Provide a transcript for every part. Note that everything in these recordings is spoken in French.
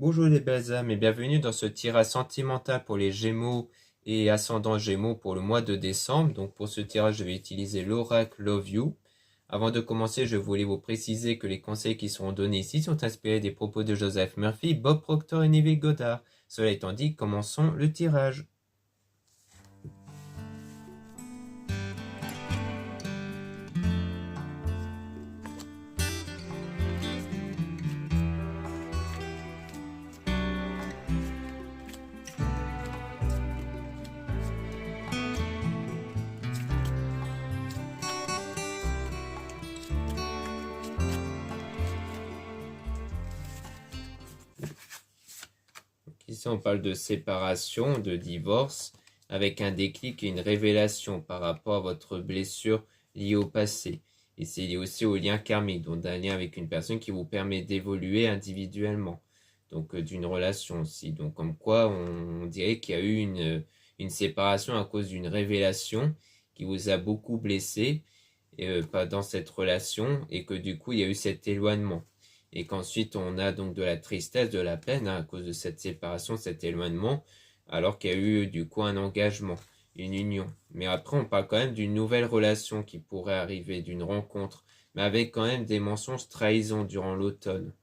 Bonjour les belles âmes et bienvenue dans ce tirage sentimental pour les Gémeaux et ascendant Gémeaux pour le mois de décembre. Donc pour ce tirage, je vais utiliser l'oracle Love You. Avant de commencer, je voulais vous préciser que les conseils qui seront donnés ici sont inspirés des propos de Joseph Murphy, Bob Proctor et Neville Goddard. Cela étant dit, commençons le tirage. Ici, on parle de séparation, de divorce, avec un déclic et une révélation par rapport à votre blessure liée au passé. Et c'est lié aussi au lien karmique, donc d'un lien avec une personne qui vous permet d'évoluer individuellement. Donc d'une relation aussi. Donc comme quoi, on dirait qu'il y a eu une séparation à cause d'une révélation qui vous a beaucoup blessé dans cette relation et que du coup, il y a eu cet éloignement. Et qu'ensuite on a donc de la tristesse, de la peine à cause de cette séparation, cet éloignement, alors qu'il y a eu du coup un engagement, une union. Mais après on parle quand même d'une nouvelle relation qui pourrait arriver, d'une rencontre, mais avec quand même des mensonges trahisons durant l'automne.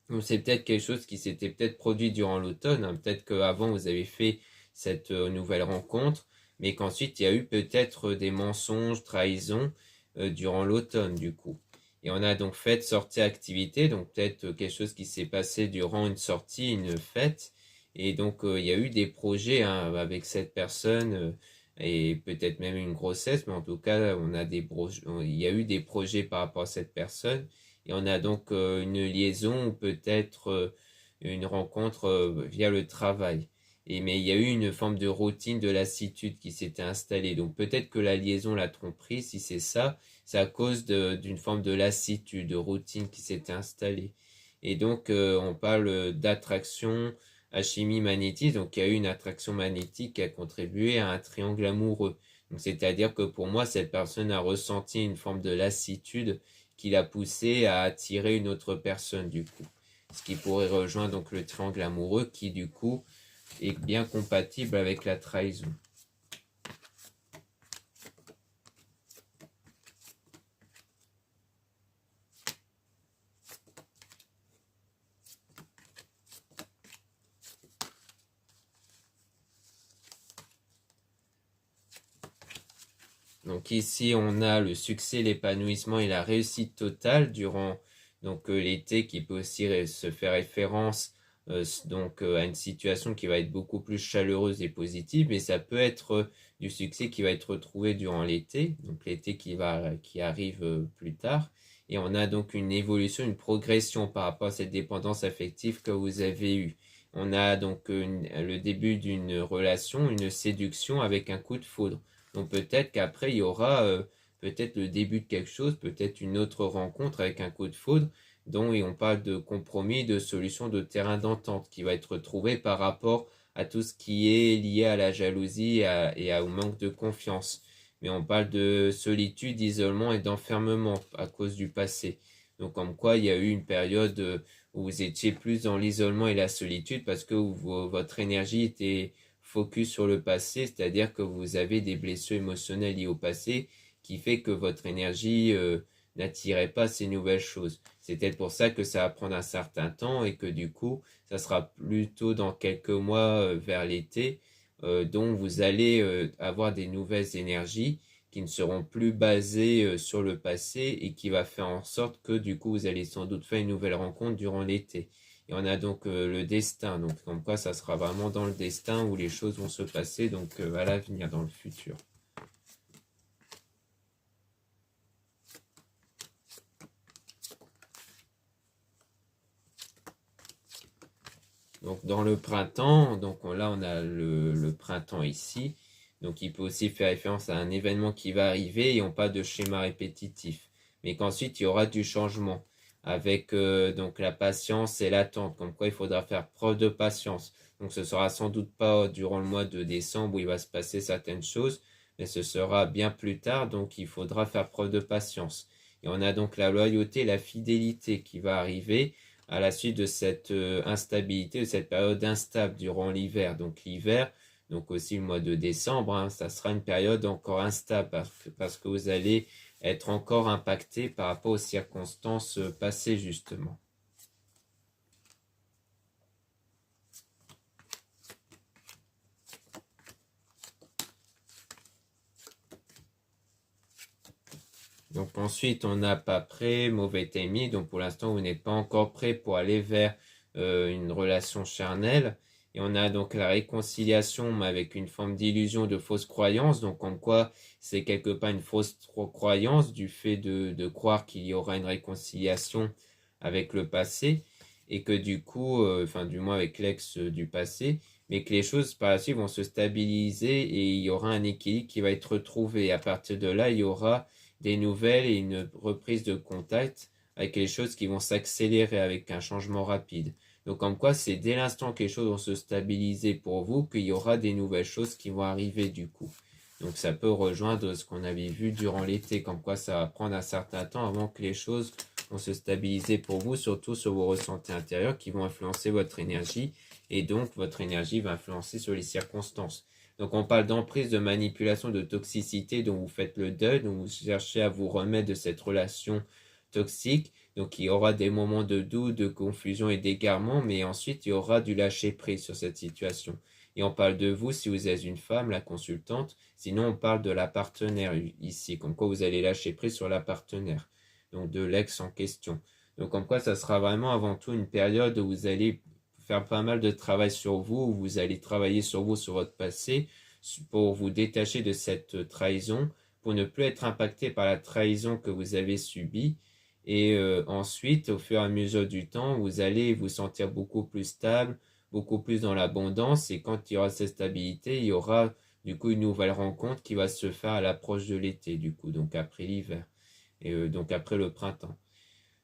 Donc c'est peut-être quelque chose qui s'était peut-être produit durant l'automne, hein. Peut-être qu'avant vous avez fait cette nouvelle rencontre, mais qu'ensuite il y a eu peut-être des mensonges, trahisons durant l'automne du coup. Et on a donc fait sortie-activité, donc peut-être quelque chose qui s'est passé durant une sortie, une fête. Et donc il y a eu des projets hein, avec cette personne et peut-être même une grossesse, mais en tout cas il y a eu des projets par rapport à cette personne. Et on a donc une liaison ou peut-être une rencontre via le travail. Mais il y a eu une forme de routine de lassitude qui s'était installée. Donc peut-être que la liaison, la tromperie, si c'est ça, c'est à cause d'une forme de lassitude, de routine qui s'était installée. Et donc, on parle d'attraction, alchimie magnétique. Donc, il y a eu une attraction magnétique qui a contribué à un triangle amoureux. Donc, c'est-à-dire que pour moi, cette personne a ressenti une forme de lassitude qui l'a poussé à attirer une autre personne, du coup. Ce qui pourrait rejoindre donc le triangle amoureux qui, du coup, est bien compatible avec la trahison. Donc ici, on a le succès, l'épanouissement et la réussite totale durant l'été qui peut aussi se faire référence à une situation qui va être beaucoup plus chaleureuse et positive, mais ça peut être du succès qui va être retrouvé durant l'été, donc l'été qui arrive plus tard. Et on a donc une évolution, une progression par rapport à cette dépendance affective que vous avez eue. On a donc le début d'une relation, une séduction avec un coup de foudre. Donc peut-être qu'après, il y aura peut-être le début de quelque chose, peut-être une autre rencontre avec un coup de foudre, dont on parle de compromis, de solution, de terrain d'entente qui va être trouvé par rapport à tout ce qui est lié à la jalousie au manque de confiance. Mais on parle de solitude, d'isolement et d'enfermement à cause du passé. Donc comme quoi il y a eu une période où vous étiez plus dans l'isolement et la solitude parce que votre énergie était focus sur le passé, c'est-à-dire que vous avez des blessures émotionnelles liées au passé qui fait que votre énergie n'attirait pas ces nouvelles choses. C'est peut-être pour ça que ça va prendre un certain temps et que du coup, ça sera plutôt dans quelques mois vers l'été dont vous allez avoir des nouvelles énergies qui ne seront plus basées sur le passé et qui va faire en sorte que du coup, vous allez sans doute faire une nouvelle rencontre durant l'été. Et on a donc le destin, donc comme quoi ça sera vraiment dans le destin où les choses vont se passer, donc à l'avenir, dans le futur. Donc dans le printemps, là on a le printemps ici, donc il peut aussi faire référence à un événement qui va arriver et on parle de schéma répétitif. Mais qu'ensuite il y aura du changement avec donc la patience et l'attente, comme quoi il faudra faire preuve de patience. Donc ce sera sans doute pas durant le mois de décembre où il va se passer certaines choses, mais ce sera bien plus tard, donc il faudra faire preuve de patience. Et on a donc la loyauté, la fidélité qui va arriver à la suite de cette instabilité, de cette période instable durant l'hiver. Donc l'hiver, donc aussi le mois de décembre, hein, ça sera une période encore instable parce que vous allez être encore impacté par rapport aux circonstances passées justement. Donc ensuite, on n'a pas prêt, mauvais timing. Donc pour l'instant, vous n'êtes pas encore prêt pour aller vers une relation charnelle. Et on a donc la réconciliation, mais avec une forme d'illusion, de fausse croyance. Donc comme quoi, c'est quelque part une fausse croyance du fait de croire qu'il y aura une réconciliation avec le passé. Et que du coup, enfin du moins avec l'ex du passé, mais que les choses par la suite vont se stabiliser et il y aura un équilibre qui va être retrouvé. Et à partir de là, il y aura des nouvelles et une reprise de contact avec les choses qui vont s'accélérer avec un changement rapide. Donc comme quoi c'est dès l'instant que les choses vont se stabiliser pour vous qu'il y aura des nouvelles choses qui vont arriver du coup. Donc ça peut rejoindre ce qu'on avait vu durant l'été, comme quoi ça va prendre un certain temps avant que les choses vont se stabiliser pour vous, surtout sur vos ressentis intérieurs qui vont influencer votre énergie et donc votre énergie va influencer sur les circonstances. Donc on parle d'emprise, de manipulation, de toxicité dont vous faites le deuil, dont vous cherchez à vous remettre de cette relation toxique. Donc il y aura des moments de doute, de confusion et d'égarement, mais ensuite il y aura du lâcher prise sur cette situation. Et on parle de vous si vous êtes une femme, la consultante. Sinon on parle de la partenaire ici, comme quoi vous allez lâcher prise sur la partenaire, donc de l'ex en question. Donc comme quoi ça sera vraiment avant tout une période où vous allez faire pas mal de travail sur vous, où vous allez travailler sur vous, sur votre passé, pour vous détacher de cette trahison, pour ne plus être impacté par la trahison que vous avez subie. Et ensuite, au fur et à mesure du temps, vous allez vous sentir beaucoup plus stable, beaucoup plus dans l'abondance. Et quand il y aura cette stabilité, il y aura du coup une nouvelle rencontre qui va se faire à l'approche de l'été, du coup, donc après l'hiver, et donc après le printemps.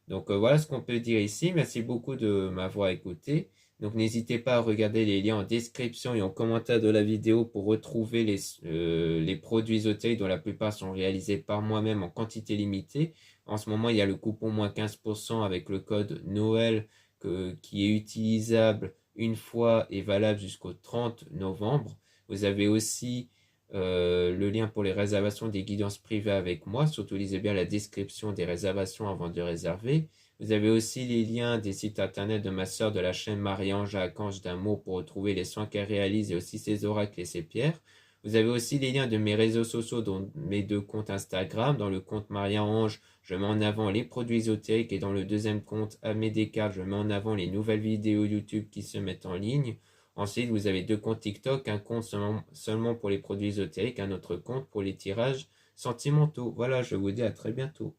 Donc voilà ce qu'on peut dire ici. Merci beaucoup de m'avoir écouté. Donc n'hésitez pas à regarder les liens en description et en commentaire de la vidéo pour retrouver les produits ésotériques dont la plupart sont réalisés par moi-même en quantité limitée. En ce moment, il y a le coupon moins 15% avec le code Noël qui est utilisable une fois et valable jusqu'au 30 novembre. Vous avez aussi le lien pour les réservations des guidances privées avec moi. Surtout, lisez bien la description des réservations avant de réserver. Vous avez aussi les liens des sites internet de ma sœur de la chaîne Marie-Ange Archange d'Amour pour retrouver les soins qu'elle réalise et aussi ses oracles et ses pierres. Vous avez aussi les liens de mes réseaux sociaux, dont mes deux comptes Instagram. Dans le compte Marie-Ange, je mets en avant les produits ésotériques et dans le deuxième compte Amé Descartes, je mets en avant les nouvelles vidéos YouTube qui se mettent en ligne. Ensuite, vous avez deux comptes TikTok, un compte seulement pour les produits ésotériques, un autre compte pour les tirages sentimentaux. Voilà, je vous dis à très bientôt.